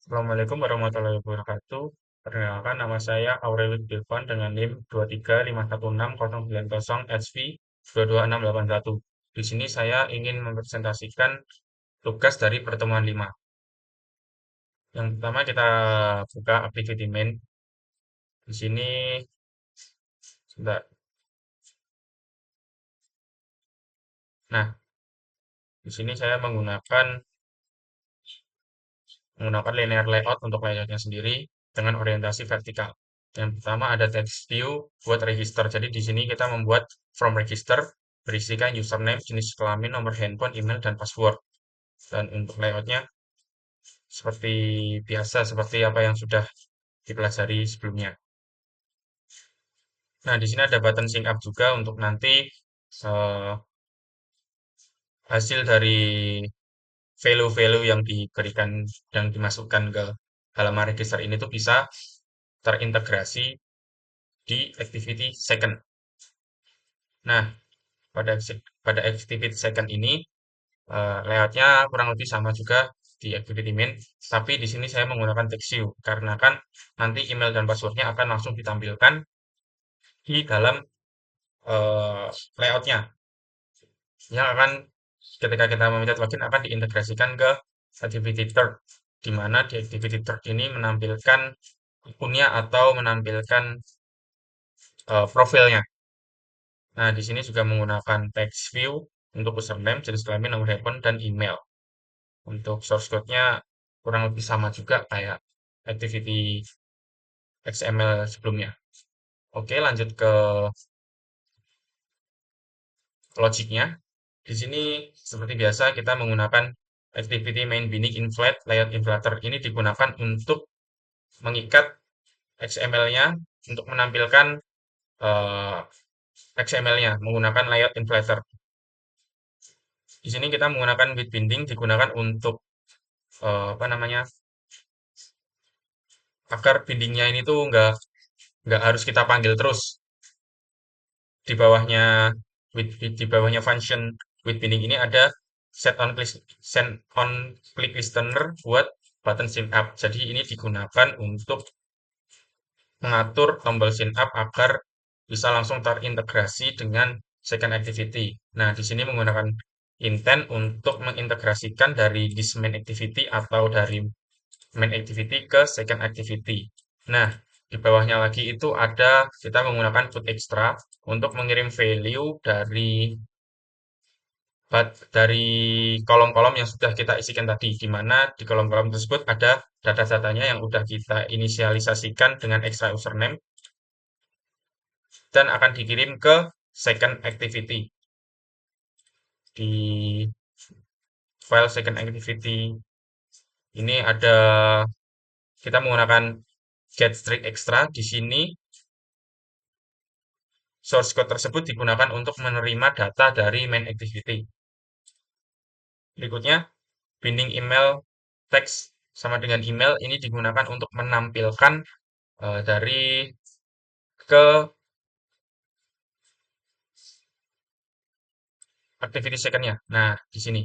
Assalamualaikum warahmatullahi wabarakatuh. Perkenalkan, nama saya Aurelius Bilvan dengan NIM 235160990 SV 22681. Di sini saya ingin mempresentasikan tugas dari pertemuan 5. Yang pertama kita buka activity main. Di sini, sebentar. Nah, di sini saya menggunakan linear layout untuk layoutnya sendiri dengan orientasi vertikal. Yang pertama ada text view buat register. Jadi di sini kita membuat from register berisikan username, jenis kelamin, nomor handphone, email, dan password. Dan untuk layoutnya seperti biasa, seperti apa yang sudah dipelajari sebelumnya. Nah, di sini ada button sync up juga untuk nanti eh, hasil dari value-value yang diberikan, yang dimasukkan ke halaman register ini tuh bisa terintegrasi di activity second. Nah, pada activity second ini layoutnya kurang lebih sama juga di activity main, tapi di sini saya menggunakan text view karena kan nanti email dan passwordnya akan langsung ditampilkan di dalam eh, layoutnya, yang akan ketika kita meminta login akan diintegrasikan ke activity third, di mana di activity third ini menampilkan akunnya atau menampilkan profilnya. Nah, di sini juga menggunakan text view untuk username, jenis kelamin, nomor handphone, dan email. Untuk source code-nya kurang lebih sama juga kayak activity XML sebelumnya. Oke, lanjut ke logiknya. Di sini seperti biasa kita menggunakan activity main binding inflate layout inflator. Ini digunakan untuk mengikat XML-nya untuk menampilkan eh, XML-nya menggunakan layout inflator. Di sini kita menggunakan with binding digunakan untuk apa namanya, agar bindingnya ini tuh nggak harus kita panggil terus di bawahnya di bawahnya function with binding ini ada set on click listener buat button sign up. Jadi ini digunakan untuk mengatur tombol sign up agar bisa langsung terintegrasi dengan second activity. Nah, di sini menggunakan intent untuk mengintegrasikan dari this main activity atau dari main activity ke second activity. Nah, di bawahnya lagi itu ada kita menggunakan put extra untuk mengirim value dari kolom-kolom yang sudah kita isikan tadi, di mana di kolom-kolom tersebut ada data-datanya yang sudah kita inisialisasikan dengan extra username dan akan dikirim ke second activity. Di file second activity ini ada kita menggunakan get string extra. Di sini source code tersebut digunakan untuk menerima data dari main activity. Berikutnya, binding email text sama dengan email ini digunakan untuk menampilkan dari ke activity second-nya. Nah, di sini.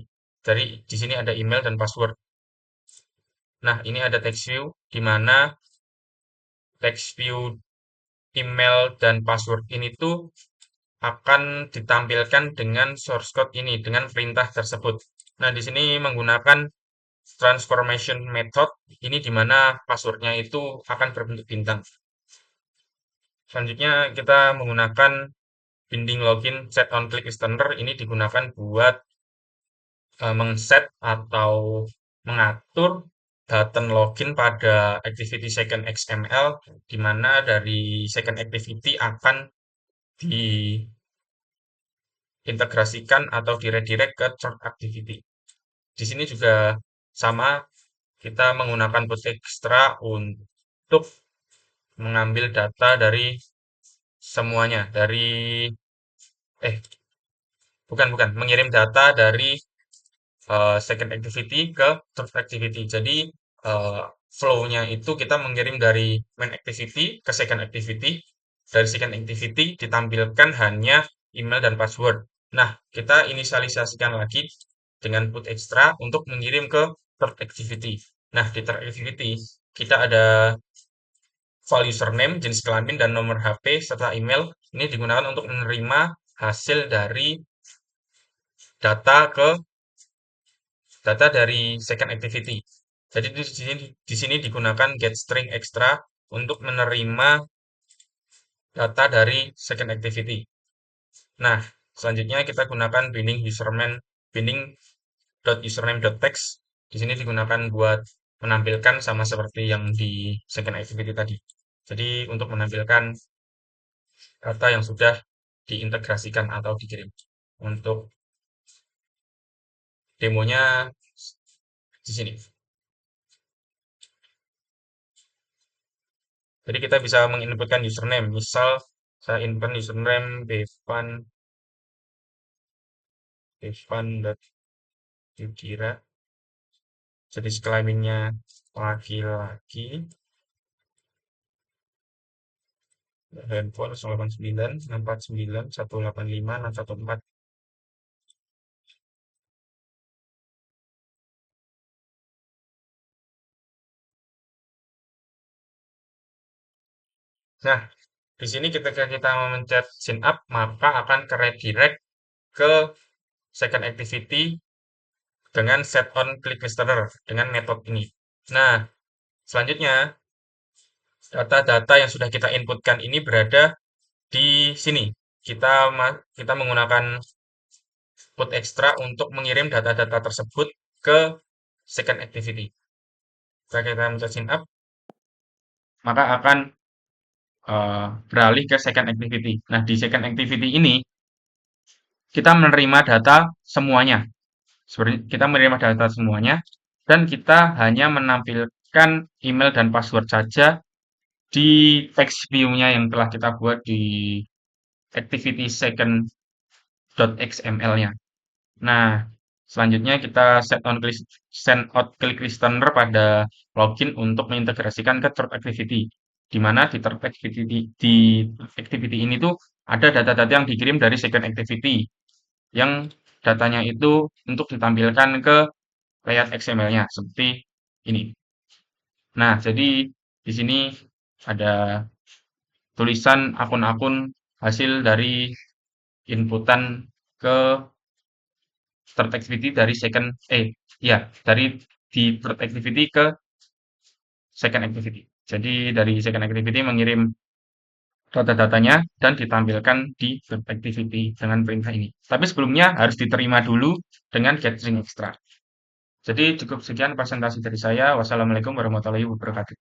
Di sini ada email dan password. Nah, ini ada text view di mana text view email dan password ini tuh akan ditampilkan dengan source code ini, dengan perintah tersebut. Nah, di sini menggunakan transformation method, ini di mana passwordnya itu akan berbentuk bintang. Selanjutnya kita menggunakan binding login set on click listener, ini digunakan buat mengset atau mengatur button login pada activity second XML, di mana dari second activity akan diintegrasikan atau diredirect ke third activity. Di sini juga sama, kita menggunakan put extra untuk mengambil data dari semuanya, eh mengirim data dari second activity ke third activity. Jadi flow-nya itu kita mengirim dari main activity ke second activity, dari second activity ditampilkan hanya email dan password. Nah, kita inisialisasikan lagi dengan put extra untuk mengirim ke third activity. Nah, di third activity kita ada file username, jenis kelamin, dan nomor HP, serta email. Ini digunakan untuk menerima hasil dari data ke data dari second activity. Jadi di sini digunakan getString extra untuk menerima data dari second activity. Nah, selanjutnya kita gunakan binding.username.text. Di sini digunakan buat menampilkan sama seperti yang di second activity tadi. Jadi untuk menampilkan data yang sudah diintegrasikan atau dikirim. Untuk demonya di sini. Jadi kita bisa menginputkan username. Misal saya input username Bevan.Yudhira. Jadi kelaminnya laki-laki. Handphone 089 649 185 614. Nah, di sini ketika kita memencet sign up, maka akan ke redirect ke second activity dengan set on click listener dengan metode ini. Nah, selanjutnya data-data yang sudah kita inputkan ini berada di sini. Kita menggunakan put extra untuk mengirim data-data tersebut ke second activity. Jika kita mencet sign up, maka akan beralih ke second activity. Nah, di second activity ini kita menerima data semuanya. Seperti kita menerima data semuanya dan kita hanya menampilkan email dan password saja di text view-nya yang telah kita buat di activity second.xml-nya. Nah, selanjutnya kita send out click listener pada login untuk mengintegrasikan ke third activity. Di mana di third activity ini tuh ada data-data yang dikirim dari second activity yang datanya itu untuk ditampilkan ke layout XML-nya seperti ini. Nah, jadi di sini ada tulisan akun-akun hasil dari inputan ke third activity dari dari di third activity ke second activity. Jadi dari second activity mengirim data-datanya dan ditampilkan di third activity dengan perintah ini. Tapi sebelumnya harus diterima dulu dengan getString extra. Jadi cukup sekian presentasi dari saya. Wassalamualaikum warahmatullahi wabarakatuh.